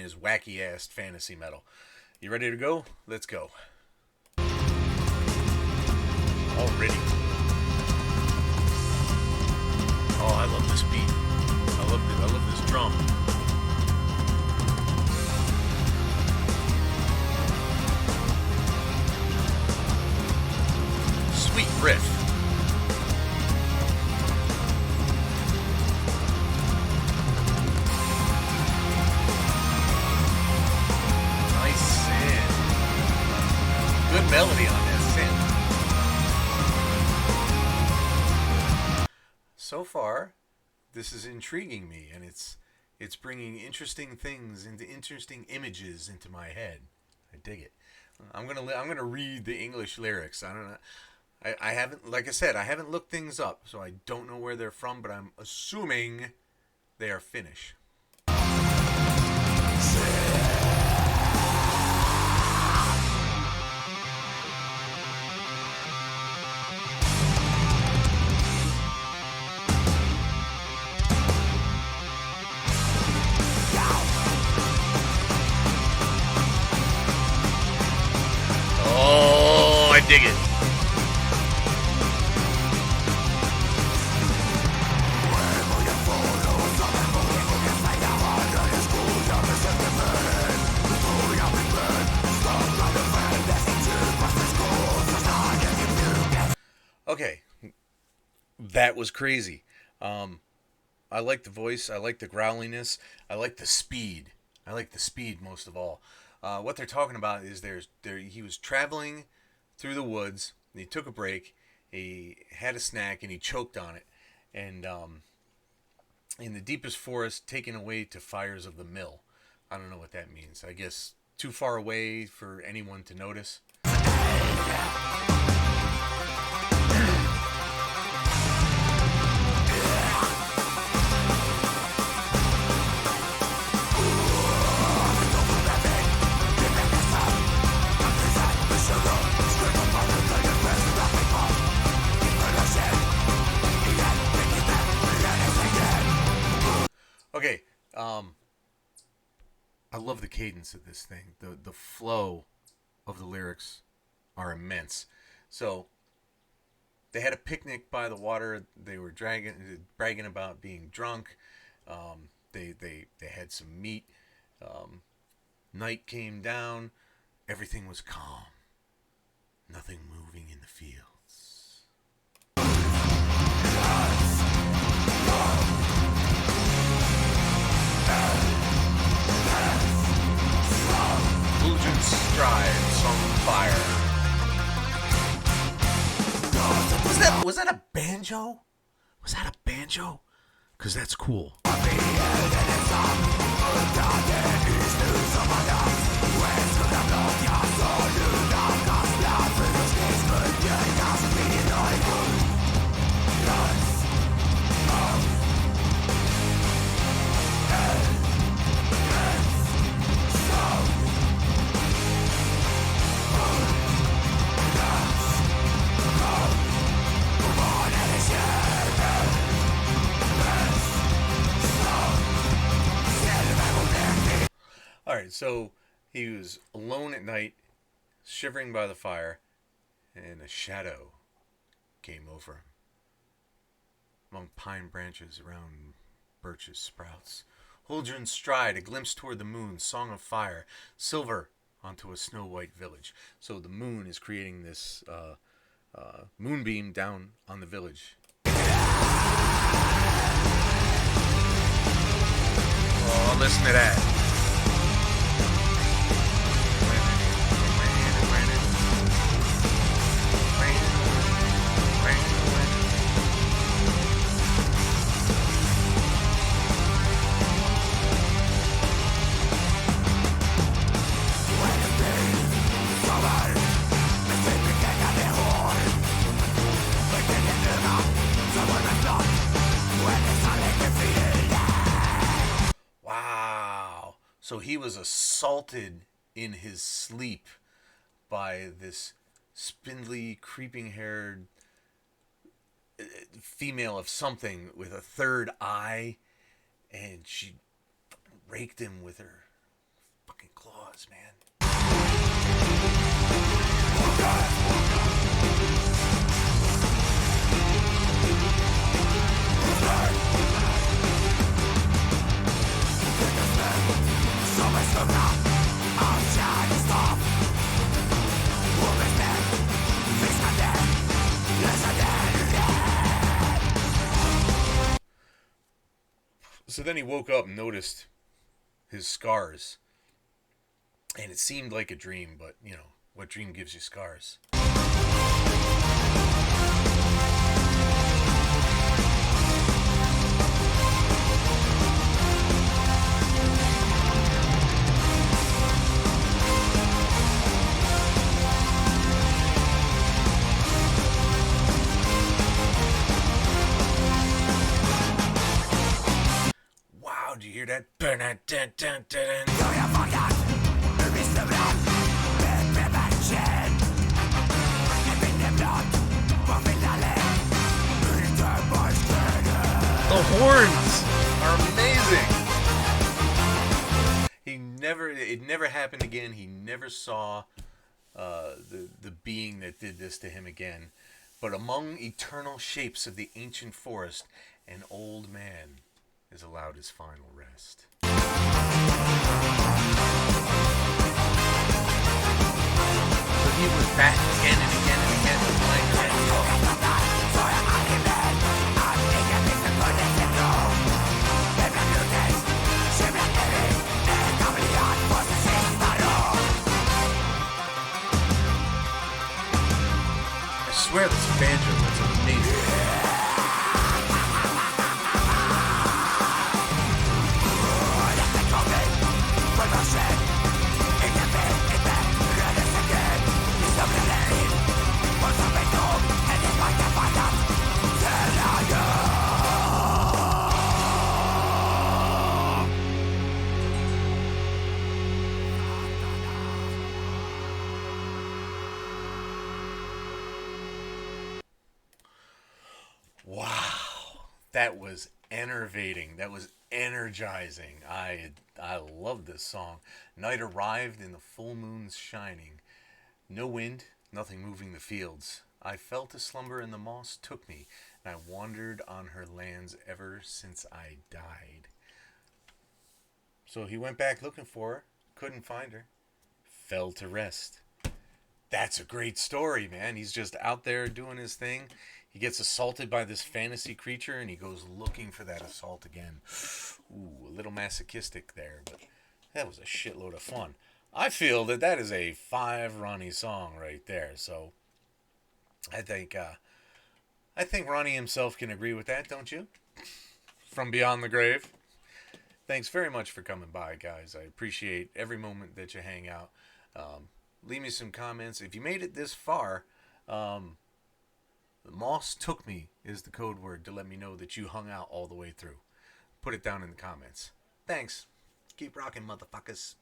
is wacky-ass fantasy metal. You ready to go? Let's go. Already. Oh, I love this beat. I love this drum. Sweet riff. Nice synth. Good melody on that synth. So far, this is intriguing me, and it's bringing interesting things into interesting images into my head. I dig it. I'm gonna read the English lyrics. I don't know. I haven't, like I said, I haven't looked things up, so I don't know where they're from, but I'm assuming they are Finnish. Oh, I dig it. Okay, that was crazy. I like the voice. I like the growliness. I like the speed. I like the speed most of all. What they're talking about is he was traveling through the woods. And he took a break. He had a snack and he choked on it. And in the deepest forest, taken away to fires of the mill. I don't know what that means. I guess too far away for anyone to notice. Okay, I love the cadence of this thing. The flow of the lyrics are immense. So they had a picnic by the water. They were bragging about being drunk. They had some meat. Night came down. Everything was calm. Nothing moving in the fields. Fulgent stride, song of fire. Was that a banjo? Was that a banjo? Cause that's cool. Alright, so he was alone at night, shivering by the fire, and a shadow came over him. Among pine branches around birches sprouts. Huldrun's stride, a glimpse toward the moon, song of fire, silver onto a snow-white village. So the moon is creating this moonbeam down on the village. Oh, listen to that. Wow. So he was assaulted in his sleep by this spindly, creeping-haired female of something with a third eye, and she raked him with her was, man. So then he woke up and noticed his scars. And it seemed like a dream, but, you know, what dream gives you scars? Wow, do you hear that? The horns are amazing. It never happened again. He never saw the being that did this to him again. But among eternal shapes of the ancient forest, an old man is allowed his final rest. So he was back again and again and again to play. I swear this banjo, that's amazing. Wow, that was enervating. That was energizing. I love this song. Night arrived in the full moon's shining. No wind, nothing moving the fields. I fell to slumber and the moss took me, and I wandered on her lands ever since I died. So he went back looking for her, couldn't find her, fell to rest. That's a great story, man. He's just out there doing his thing. He gets assaulted by this fantasy creature, and he goes looking for that assault again. Ooh, a little masochistic there, but that was a shitload of fun. I feel that that is a 5 Ronnie song right there. So I think Ronnie himself can agree with that, don't you? From beyond the grave. Thanks very much for coming by, guys. I appreciate every moment that you hang out. Leave me some comments. If you made it this far, Moss Took Me is the code word to let me know that you hung out all the way through. Put it down in the comments. Thanks. Keep rocking, motherfuckers.